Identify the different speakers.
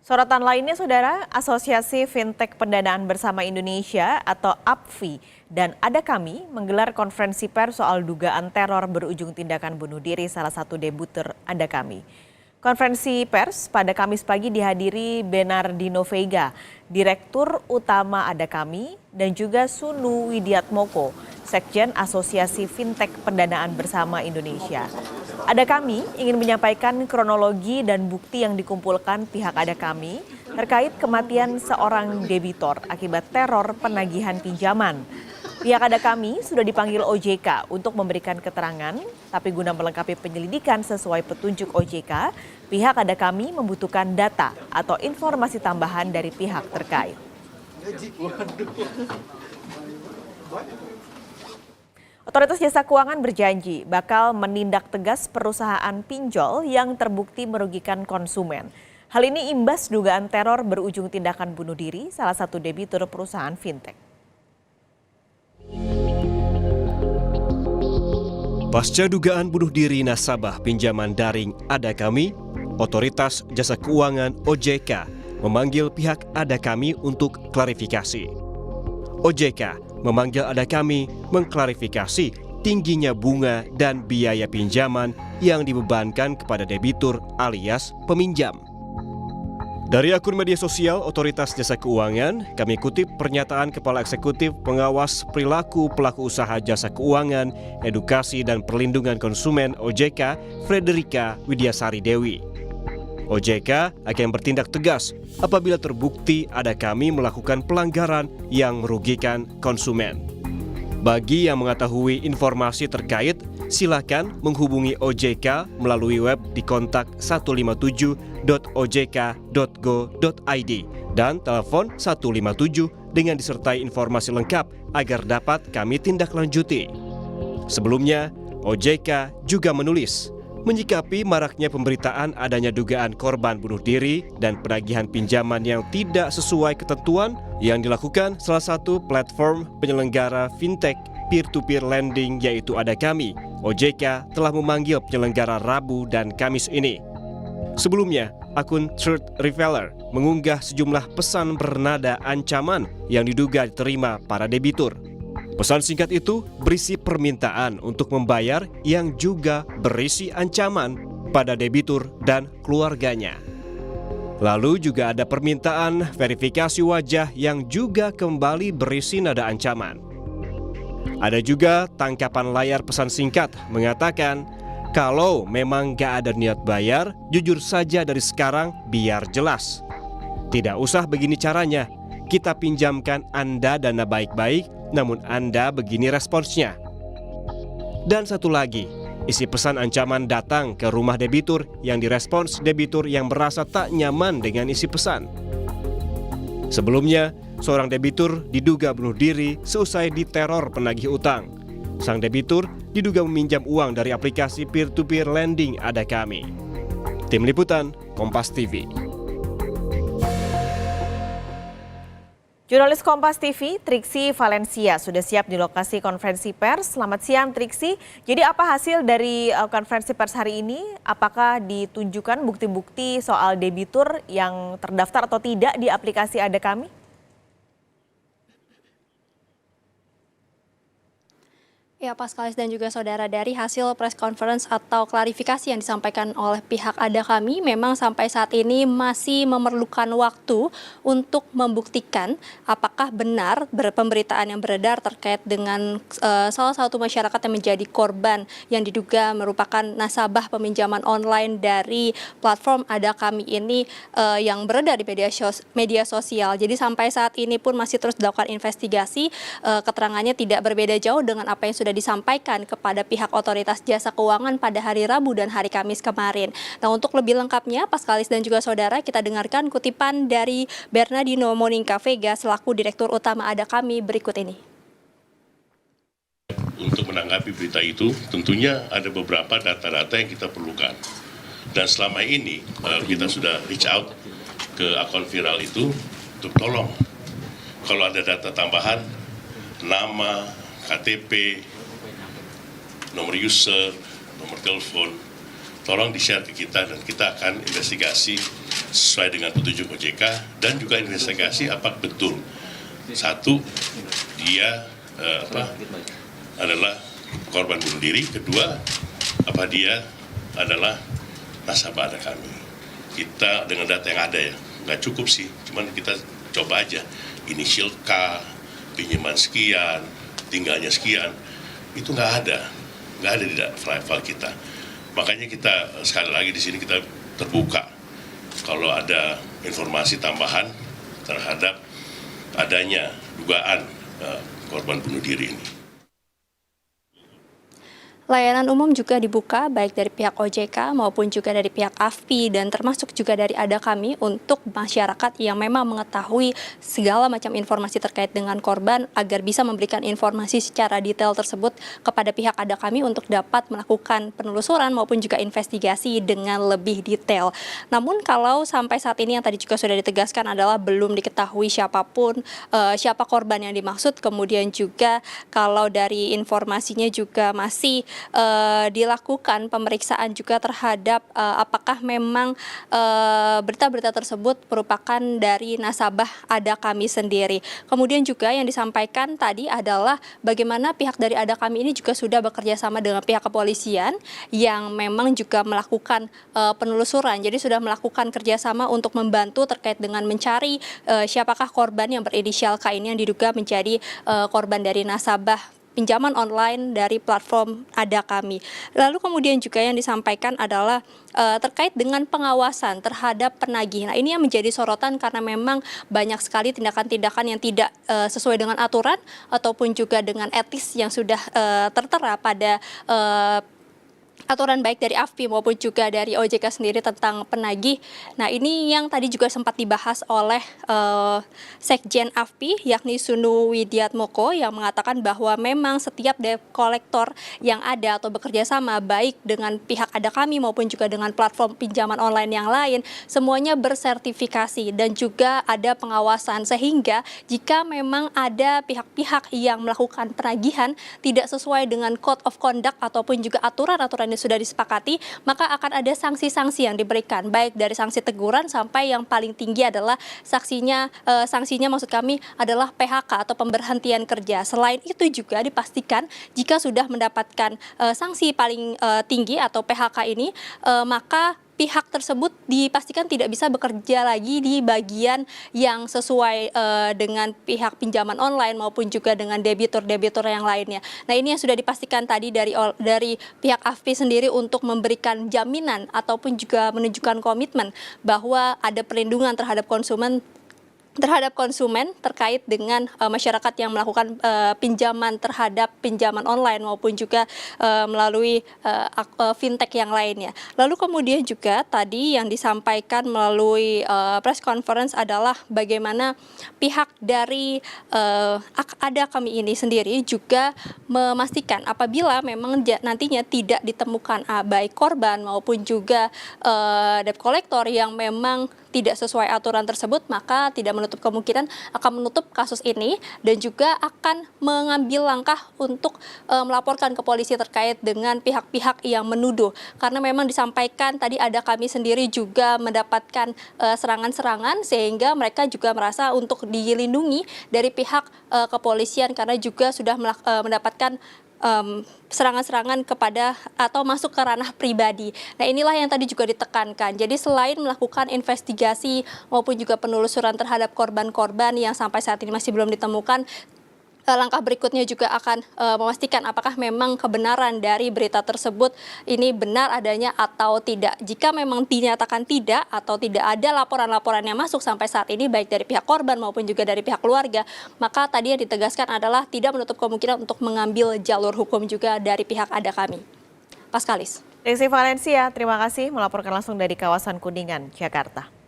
Speaker 1: Sorotan lainnya, Saudara, Asosiasi Fintech Pendanaan Bersama Indonesia atau APFI dan Ada Kami menggelar konferensi pers soal dugaan teror berujung tindakan bunuh diri salah satu debuter Ada Kami. Konferensi pers pada Kamis pagi dihadiri Bernardino Veiga, Direktur Utama Ada Kami, dan juga Sunu Widiatmoko, Sekjen Asosiasi Fintech Pendanaan Bersama Indonesia. Ada Kami ingin menyampaikan kronologi dan bukti yang dikumpulkan pihak Ada Kami terkait kematian seorang debitor akibat teror penagihan pinjaman. Pihak Ada Kami sudah dipanggil OJK untuk memberikan keterangan, tapi guna melengkapi penyelidikan sesuai petunjuk OJK, pihak Ada Kami membutuhkan data atau informasi tambahan dari pihak terkait. Otoritas Jasa Keuangan berjanji bakal menindak tegas perusahaan pinjol yang terbukti merugikan konsumen. Hal ini imbas dugaan teror berujung tindakan bunuh diri salah satu debitur perusahaan fintech.
Speaker 2: Pasca dugaan bunuh diri nasabah pinjaman daring Ada Kami, Otoritas Jasa Keuangan OJK memanggil pihak Ada Kami untuk klarifikasi. OJK memanggil Ada Kami mengklarifikasi tingginya bunga dan biaya pinjaman yang dibebankan kepada debitur alias peminjam. Dari akun media sosial Otoritas Jasa Keuangan, kami kutip pernyataan Kepala Eksekutif Pengawas Perilaku Pelaku Usaha Jasa Keuangan, Edukasi dan Perlindungan Konsumen OJK, Frederika Widiasari Dewi. OJK akan bertindak tegas apabila terbukti Ada Kami melakukan pelanggaran yang merugikan konsumen. Bagi yang mengetahui informasi terkait, silakan menghubungi OJK melalui web di kontak 157.ojk.go.id dan telepon 157 dengan disertai informasi lengkap agar dapat kami tindak lanjuti. Sebelumnya, OJK juga menulis, menyikapi maraknya pemberitaan adanya dugaan korban bunuh diri dan penagihan pinjaman yang tidak sesuai ketentuan yang dilakukan salah satu platform penyelenggara fintech peer-to-peer lending yaitu Ada Kami, OJK telah memanggil penyelenggara Rabu dan Kamis ini. Sebelumnya, akun Truth Revealer mengunggah sejumlah pesan bernada ancaman yang diduga diterima para debitur. Pesan singkat itu berisi permintaan untuk membayar yang juga berisi ancaman pada debitur dan keluarganya. Lalu juga ada permintaan verifikasi wajah yang juga kembali berisi nada ancaman. Ada juga tangkapan layar pesan singkat mengatakan, kalau memang gak ada niat bayar, jujur saja dari sekarang biar jelas. Tidak usah begini caranya, kita pinjamkan Anda dana baik-baik, namun Anda begini responsnya. Dan satu lagi, isi pesan ancaman datang ke rumah debitur yang direspons debitur yang merasa tak nyaman dengan isi pesan. Sebelumnya, seorang debitur diduga bunuh diri seusai diteror penagih utang. Sang debitur diduga meminjam uang dari aplikasi peer-to-peer lending Ada Kami. Tim Liputan, Kompas TV.
Speaker 1: Jurnalis Kompas TV, Triksi Valencia, sudah siap di lokasi konferensi pers. Selamat siang, Triksi. Jadi apa hasil dari konferensi pers hari ini? Apakah ditunjukkan bukti-bukti soal debitur yang terdaftar atau tidak di aplikasi Ada Kami?
Speaker 3: Ya, Paskalis dan juga saudara, dari hasil press conference atau klarifikasi yang disampaikan oleh pihak Ada Kami, memang sampai saat ini masih memerlukan waktu untuk membuktikan apakah benar pemberitaan yang beredar terkait dengan salah satu masyarakat yang menjadi korban yang diduga merupakan nasabah peminjaman online dari platform Ada Kami ini yang beredar di media sosial. Jadi sampai saat ini pun masih terus dilakukan investigasi, keterangannya tidak berbeda jauh dengan apa yang sudah disampaikan kepada pihak Otoritas Jasa Keuangan pada hari Rabu dan hari Kamis kemarin. Nah, untuk lebih lengkapnya, Paskalis dan juga saudara, kita dengarkan kutipan dari Bernardino Monica Veiga selaku Direktur Utama Ada Kami berikut ini.
Speaker 4: Untuk menanggapi berita itu, tentunya ada beberapa data-data yang kita perlukan. Dan selama ini kita sudah reach out ke akun viral itu untuk tolong kalau ada data tambahan, nama, KTP, nomor user, nomor telepon, tolong di-share ke kita dan kita akan investigasi sesuai dengan petunjuk OJK, dan juga investigasi apa betul satu dia adalah korban bunuh diri, kedua apa dia adalah nasabah Ada Kami. Kita dengan data yang ada ya, nggak cukup sih, cuman kita coba aja inisial K, pinjaman sekian, tinggalnya sekian, itu nggak ada di file kita. Makanya kita sekali lagi di sini kita terbuka kalau ada informasi tambahan terhadap adanya dugaan korban bunuh diri ini.
Speaker 3: Layanan umum juga dibuka baik dari pihak OJK maupun juga dari pihak AFPI dan termasuk juga dari Ada Kami untuk masyarakat yang memang mengetahui segala macam informasi terkait dengan korban agar bisa memberikan informasi secara detail tersebut kepada pihak Ada Kami untuk dapat melakukan penelusuran maupun juga investigasi dengan lebih detail. Namun kalau sampai saat ini yang tadi juga sudah ditegaskan adalah belum diketahui siapa korban yang dimaksud, kemudian juga kalau dari informasinya juga masih dilakukan pemeriksaan juga terhadap apakah memang berita-berita tersebut merupakan dari nasabah Ada Kami sendiri. Kemudian juga yang disampaikan tadi adalah bagaimana pihak dari Ada Kami ini juga sudah bekerja sama dengan pihak kepolisian yang memang juga melakukan penelusuran. Jadi sudah melakukan kerjasama untuk membantu terkait dengan mencari siapakah korban yang berinisial K ini yang diduga menjadi korban dari nasabah pinjaman online dari platform Ada Kami. Lalu kemudian juga yang disampaikan adalah terkait dengan pengawasan terhadap penagih. Nah, ini yang menjadi sorotan karena memang banyak sekali tindakan-tindakan yang tidak sesuai dengan aturan ataupun juga dengan etis yang sudah tertera pada aturan baik dari AFPI maupun juga dari OJK sendiri tentang penagih. Nah, ini yang tadi juga sempat dibahas oleh Sekjen AFPI yakni Sunu Widiatmoko yang mengatakan bahwa memang setiap debt collector yang ada atau bekerja sama baik dengan pihak Ada Kami maupun juga dengan platform pinjaman online yang lain semuanya bersertifikasi dan juga ada pengawasan sehingga jika memang ada pihak-pihak yang melakukan penagihan tidak sesuai dengan code of conduct ataupun juga aturan-aturan yang sudah disepakati, maka akan ada sanksi-sanksi yang diberikan, baik dari sanksi teguran sampai yang paling tinggi adalah sanksinya maksud kami adalah PHK atau pemberhentian kerja. Selain itu juga dipastikan jika sudah mendapatkan sanksi paling tinggi atau PHK ini, maka pihak tersebut dipastikan tidak bisa bekerja lagi di bagian yang sesuai dengan pihak pinjaman online maupun juga dengan debitur-debitur yang lainnya. Nah, ini yang sudah dipastikan tadi dari pihak AFPI sendiri untuk memberikan jaminan ataupun juga menunjukkan komitmen bahwa ada perlindungan terhadap konsumen terkait dengan masyarakat yang melakukan pinjaman terhadap pinjaman online maupun juga melalui fintech yang lainnya. Lalu kemudian juga tadi yang disampaikan melalui press conference adalah bagaimana pihak dari Ada Kami ini sendiri juga memastikan apabila memang nantinya tidak ditemukan baik korban maupun juga debt collector yang memang tidak sesuai aturan tersebut, maka tidak menutup kemungkinan akan menutup kasus ini dan juga akan mengambil langkah untuk melaporkan ke polisi terkait dengan pihak-pihak yang menuduh. Karena memang disampaikan tadi Ada Kami sendiri juga mendapatkan serangan-serangan sehingga mereka juga merasa untuk dilindungi dari pihak kepolisian karena juga sudah mendapatkan serangan-serangan kepada atau masuk ke ranah pribadi. Nah, inilah yang tadi juga ditekankan. Jadi selain melakukan investigasi maupun juga penelusuran terhadap korban-korban yang sampai saat ini masih belum ditemukan, langkah berikutnya juga akan memastikan apakah memang kebenaran dari berita tersebut ini benar adanya atau tidak. Jika memang dinyatakan tidak atau tidak ada laporan-laporan yang masuk sampai saat ini baik dari pihak korban maupun juga dari pihak keluarga, maka tadi yang ditegaskan adalah tidak menutup kemungkinan untuk mengambil jalur hukum juga dari pihak Ada Kami. Paskalis.
Speaker 1: Desi Valencia, terima kasih melaporkan langsung dari kawasan Kuningan, Jakarta.